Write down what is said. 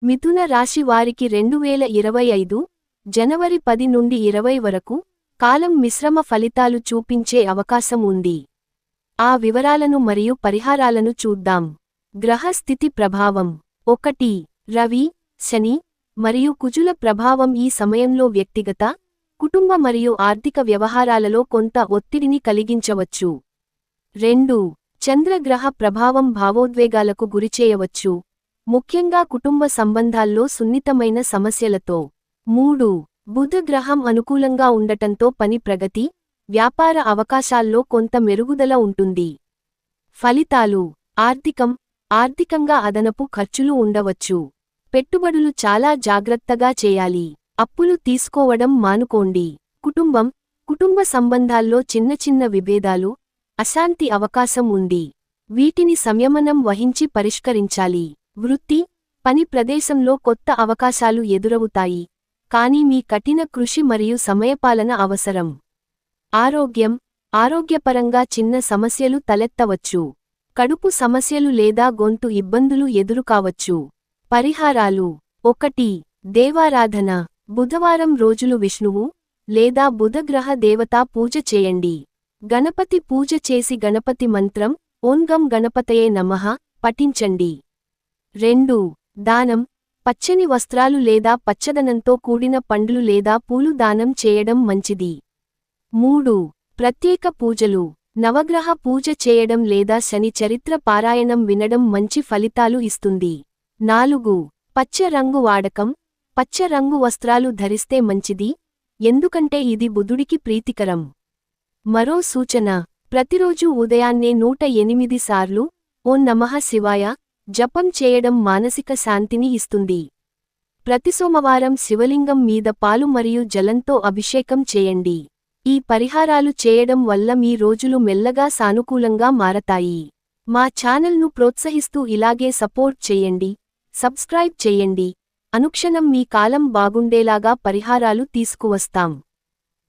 మిథున రాశి వారికి 2025 జనవరి 10 నుండి 20 వరకు కాలం మిశ్రమ ఫలితాలు చూపించే అవకాశం ఉంది. ఆ వివరాలను మరియు పరిహారాలను చూద్దాం. గ్రహ స్థితి ప్రభావం 1. రవి, శని మరియు కుజుల ప్రభావం ఈ సమయంలో వ్యక్తిగత, కుటుంబ మరియు ఆర్థిక వ్యవహారాలలో కొంత ఒత్తిడిని కలిగించవచ్చు. 2. చంద్రగ్రహ ప్రభావం భావోద్వేగాలకు గురిచేయవచ్చు, ముఖ్యంగా కుటుంబ సంబంధాల్లో సున్నితమైన సమస్యలతో. 3. బుధ గ్రహం అనుకూలంగా ఉండటంతో పని ప్రగతి, వ్యాపార అవకాశాల్లో కొంత మెరుగుదల ఉంటుంది. ఫలితాలు ఆర్థికంగా అదనపు ఖర్చులు ఉండవచ్చు. పెట్టుబడులు చాలా జాగ్రత్తగా చేయాలి. అప్పులు తీసుకోవడం మానుకోండి. కుటుంబ సంబంధాల్లో చిన్న చిన్న విభేదాలు, అశాంతి అవకాశం ఉంది. వీటిని సంయమనం వహించి పరిష్కరించాలి. వృత్తి, పని ప్రదేశంలో కొత్త అవకాశాలు ఎదురవుతాయి, కానీ మీ కఠిన కృషి మరియు సమయపాలన అవసరం. ఆరోగ్యపరంగా చిన్న సమస్యలు తలెత్తవచ్చు. కడుపు సమస్యలు లేదా గొంతు ఇబ్బందులు ఎదురుకావచ్చు. పరిహారాలు 1. దేవారాధన బుధవారం రోజులు విష్ణువు లేదా బుధగ్రహ దేవతా పూజ చేయండి. గణపతి పూజ చేసి గణపతి మంత్రం ఓం గం గణపతయే నమః పఠించండి. 2. దానం పచ్చని వస్త్రాలు లేదా పచ్చదనంతో కూడిన పండ్లు లేదా పూలు దానం చేయడం మంచిది. 3. ప్రత్యేక పూజలు నవగ్రహ పూజ చేయడం లేదా శని చరిత్ర పారాయణం వినడం మంచి ఫలితాలు ఇస్తుంది. 4. పచ్చ రంగు వాడకం పచ్చ రంగు వస్త్రాలు ధరిస్తే మంచిది, ఎందుకంటే ఇది బుధుడికి ప్రీతికరం. మరో సూచన, ప్రతిరోజూ ఉదయాన్నే 108 సార్లు ఓం నమః శివాయ జపం చేయడం మానసిక శాంతిని ఇస్తుంది. ప్రతి సోమవారం శివలింగం మీద పాలు మరియు జలంతో అభిషేకం చేయండి. ఈ పరిహారాలు చేయడం వల్ల మీ రోజులు మెల్లగా సానుకూలంగా మారతాయి. మా ఛానల్ను ప్రోత్సహిస్తూ ఇలాగే సపోర్ట్ చేయండి. సబ్స్క్రైబ్ చేయండి. అనుక్షణం మీ కాలం బాగుండేలాగా పరిహారాలు తీసుకువస్తాం.